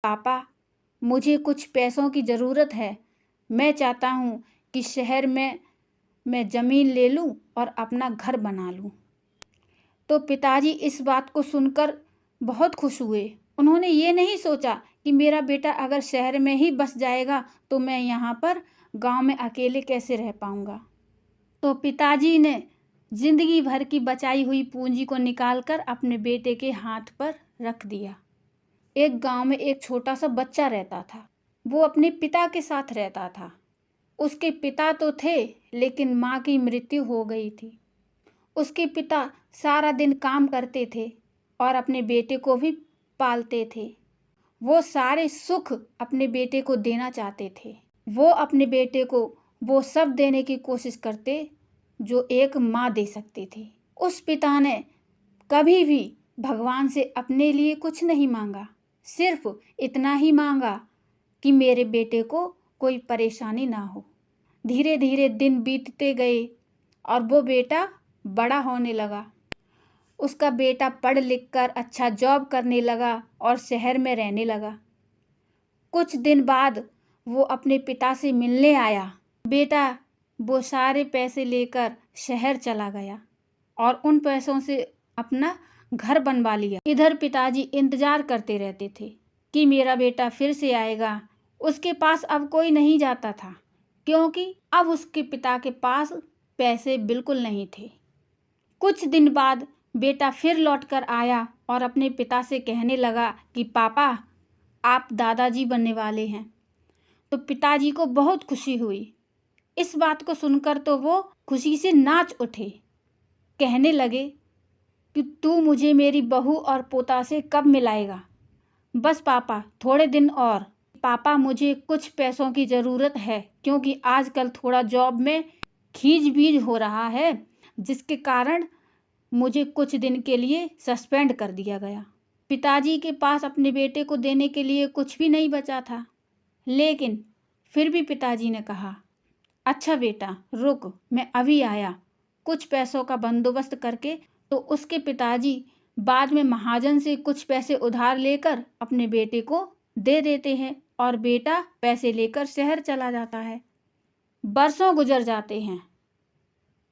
पापा, मुझे कुछ पैसों की ज़रूरत है। मैं चाहता हूँ कि शहर में मैं ज़मीन ले लूँ और अपना घर बना लूँ। तो पिताजी इस बात को सुनकर बहुत खुश हुए। उन्होंने ये नहीं सोचा कि मेरा बेटा अगर शहर में ही बस जाएगा तो मैं यहाँ पर गांव में अकेले कैसे रह पाऊँगा। तो पिताजी ने जिंदगी भर की बचाई हुई पूंजी को निकालकर अपने बेटे के हाथ पर रख दिया। एक गांव में एक छोटा सा बच्चा रहता था। वो अपने पिता के साथ रहता था। उसके पिता तो थे, लेकिन माँ की मृत्यु हो गई थी। उसके पिता सारा दिन काम करते थे और अपने बेटे को भी पालते थे। वो सारे सुख अपने बेटे को देना चाहते थे। वो अपने बेटे को वो सब देने की कोशिश करते जो एक माँ दे सकती थी। उस पिता ने कभी भी भगवान से अपने लिए कुछ नहीं मांगा, सिर्फ इतना ही मांगा कि मेरे बेटे को कोई परेशानी ना हो। धीरे धीरे दिन बीतते गए और वो बेटा बड़ा होने लगा। उसका बेटा पढ़ लिख कर अच्छा जॉब करने लगा और शहर में रहने लगा। कुछ दिन बाद वो अपने पिता से मिलने आया। बेटा वो सारे पैसे लेकर शहर चला गया और उन पैसों से अपना घर बनवा लिया। इधर पिताजी इंतजार करते रहते थे कि मेरा बेटा फिर से आएगा। उसके पास अब कोई नहीं जाता था, क्योंकि अब उसके पिता के पास पैसे बिल्कुल नहीं थे। कुछ दिन बाद बेटा फिर लौटकर आया और अपने पिता से कहने लगा कि पापा, आप दादाजी बनने वाले हैं। तो पिताजी को बहुत खुशी हुई। इस बात को सुनकर तो वो खुशी से नाच उठे। कहने लगे कि तू मुझे मेरी बहू और पोता से कब मिलाएगा? बस पापा, थोड़े दिन और। पापा, मुझे कुछ पैसों की ज़रूरत है, क्योंकि आजकल थोड़ा जॉब में खींच-बीच हो रहा है, जिसके कारण मुझे कुछ दिन के लिए सस्पेंड कर दिया गया। पिताजी के पास अपने बेटे को देने के लिए कुछ भी नहीं बचा था, लेकिन फिर भी पिताजी ने कहा, अच्छा बेटा रुक, मैं अभी आया। कुछ पैसों का बंदोबस्त करके। तो उसके पिताजी बाद में महाजन से कुछ पैसे उधार लेकर अपने बेटे को दे देते हैं और बेटा पैसे लेकर शहर चला जाता है। बरसों गुजर जाते हैं।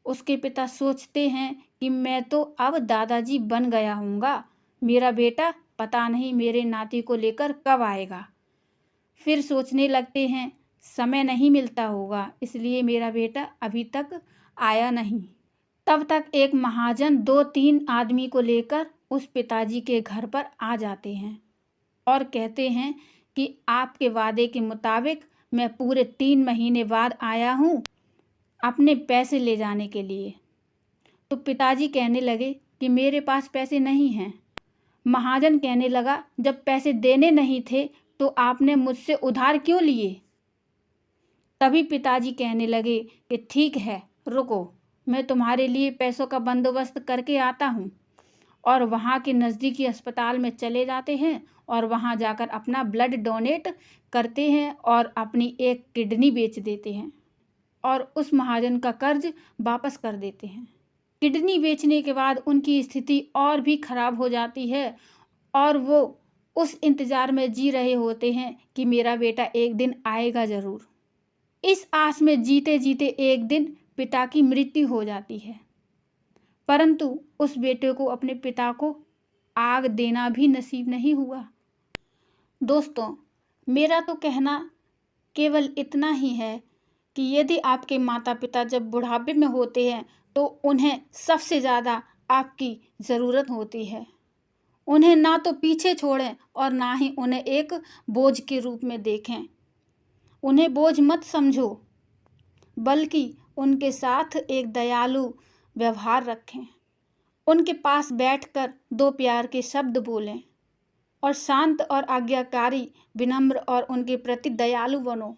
उसके पिता सोचते हैं कि मैं तो अब दादाजी बन गया हूँगा, मेरा बेटा पता नहीं मेरे नाती को लेकर कब आएगा। फिर सोचने लगते हैं समय नहीं मिलता होगा, इसलिए मेरा बेटा अभी तक आया नहीं। तब तक एक महाजन 2-3 आदमी को लेकर उस पिताजी के घर पर आ जाते हैं और कहते हैं कि आपके वादे के मुताबिक मैं पूरे 3 महीने बाद आया हूँ अपने पैसे ले जाने के लिए। तो पिताजी कहने लगे कि मेरे पास पैसे नहीं हैं। महाजन कहने लगा, जब पैसे देने नहीं थे तो आपने मुझसे उधार क्यों लिए? तभी पिताजी कहने लगे कि ठीक है, रुको, मैं तुम्हारे लिए पैसों का बंदोबस्त करके आता हूँ। और वहाँ के नज़दीकी अस्पताल में चले जाते हैं और वहाँ जाकर अपना ब्लड डोनेट करते हैं और अपनी एक किडनी बेच देते हैं और उस महाजन का कर्ज वापस कर देते हैं। किडनी बेचने के बाद उनकी स्थिति और भी खराब हो जाती है और वो उस इंतज़ार में जी रहे होते हैं कि मेरा बेटा एक दिन आएगा ज़रूर। इस आस में जीते जीते एक दिन पिता की मृत्यु हो जाती है, परंतु उस बेटे को अपने पिता को आग देना भी नसीब नहीं हुआ। दोस्तों, मेरा तो कहना केवल इतना ही है कि यदि आपके माता पिता जब बुढ़ापे में होते हैं तो उन्हें सबसे ज़्यादा आपकी ज़रूरत होती है। उन्हें ना तो पीछे छोड़ें और ना ही उन्हें एक बोझ के रूप में देखें। उन्हें बोझ मत समझो, बल्कि उनके साथ एक दयालु व्यवहार रखें। उनके पास बैठकर 2 प्यार के शब्द बोलें और शांत और आज्ञाकारी, विनम्र और उनके प्रति दयालु बनो।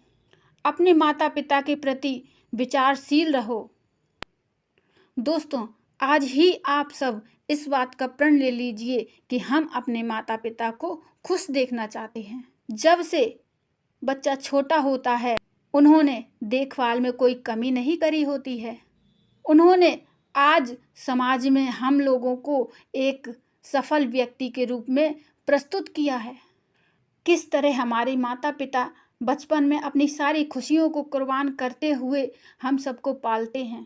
अपने माता पिता के प्रति विचारशील रहो। दोस्तों, आज ही आप सब इस बात का प्रण ले लीजिए कि हम अपने माता पिता को खुश देखना चाहते हैं। जब से बच्चा छोटा होता है उन्होंने देखभाल में कोई कमी नहीं करी होती है। उन्होंने आज समाज में हम लोगों को एक सफल व्यक्ति के रूप में प्रस्तुत किया है। किस तरह हमारे माता पिता बचपन में अपनी सारी खुशियों को कुर्बान करते हुए हम सबको पालते हैं,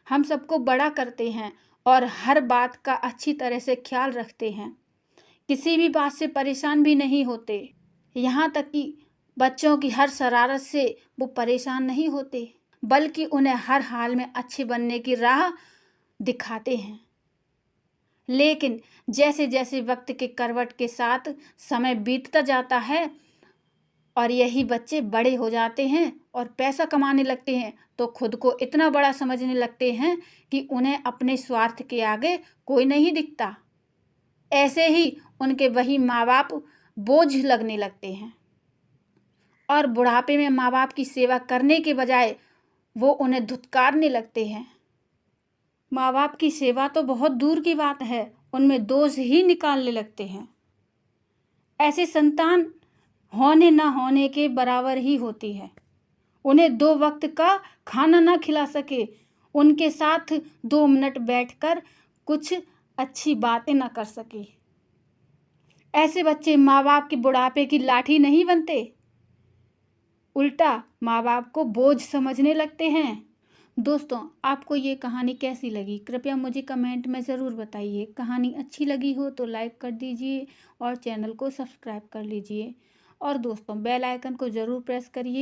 हम सबको बड़ा करते हैं और हर बात का अच्छी तरह से ख्याल रखते हैं, किसी भी बात से परेशान भी नहीं होते। यहाँ तक कि बच्चों की हर शरारत से वो परेशान नहीं होते, बल्कि उन्हें हर हाल में अच्छे बनने की राह दिखाते हैं। लेकिन जैसे जैसे वक्त के करवट के साथ समय बीतता जाता है और यही बच्चे बड़े हो जाते हैं और पैसा कमाने लगते हैं, तो खुद को इतना बड़ा समझने लगते हैं कि उन्हें अपने स्वार्थ के आगे कोई नहीं दिखता। ऐसे ही उनके वही माँ बाप बोझ लगने लगते हैं और बुढ़ापे में माँ बाप की सेवा करने के बजाय वो उन्हें धुतकारने लगते हैं। माँ बाप की सेवा तो बहुत दूर की बात है, उनमें दोष ही निकालने लगते हैं। ऐसे संतान होने ना होने के बराबर ही होती है। उन्हें 2 वक्त का खाना ना खिला सके, उनके साथ 2 मिनट बैठकर कुछ अच्छी बातें ना कर सके। ऐसे बच्चे माँ बाप के बुढ़ापे की लाठी नहीं बनते, उल्टा माँ बाप को बोझ समझने लगते हैं। दोस्तों, आपको ये कहानी कैसी लगी? कृपया मुझे कमेंट में ज़रूर बताइए। कहानी अच्छी लगी हो तो लाइक कर दीजिए और चैनल को सब्सक्राइब कर लीजिए। और दोस्तों, बेल आइकन को ज़रूर प्रेस करिए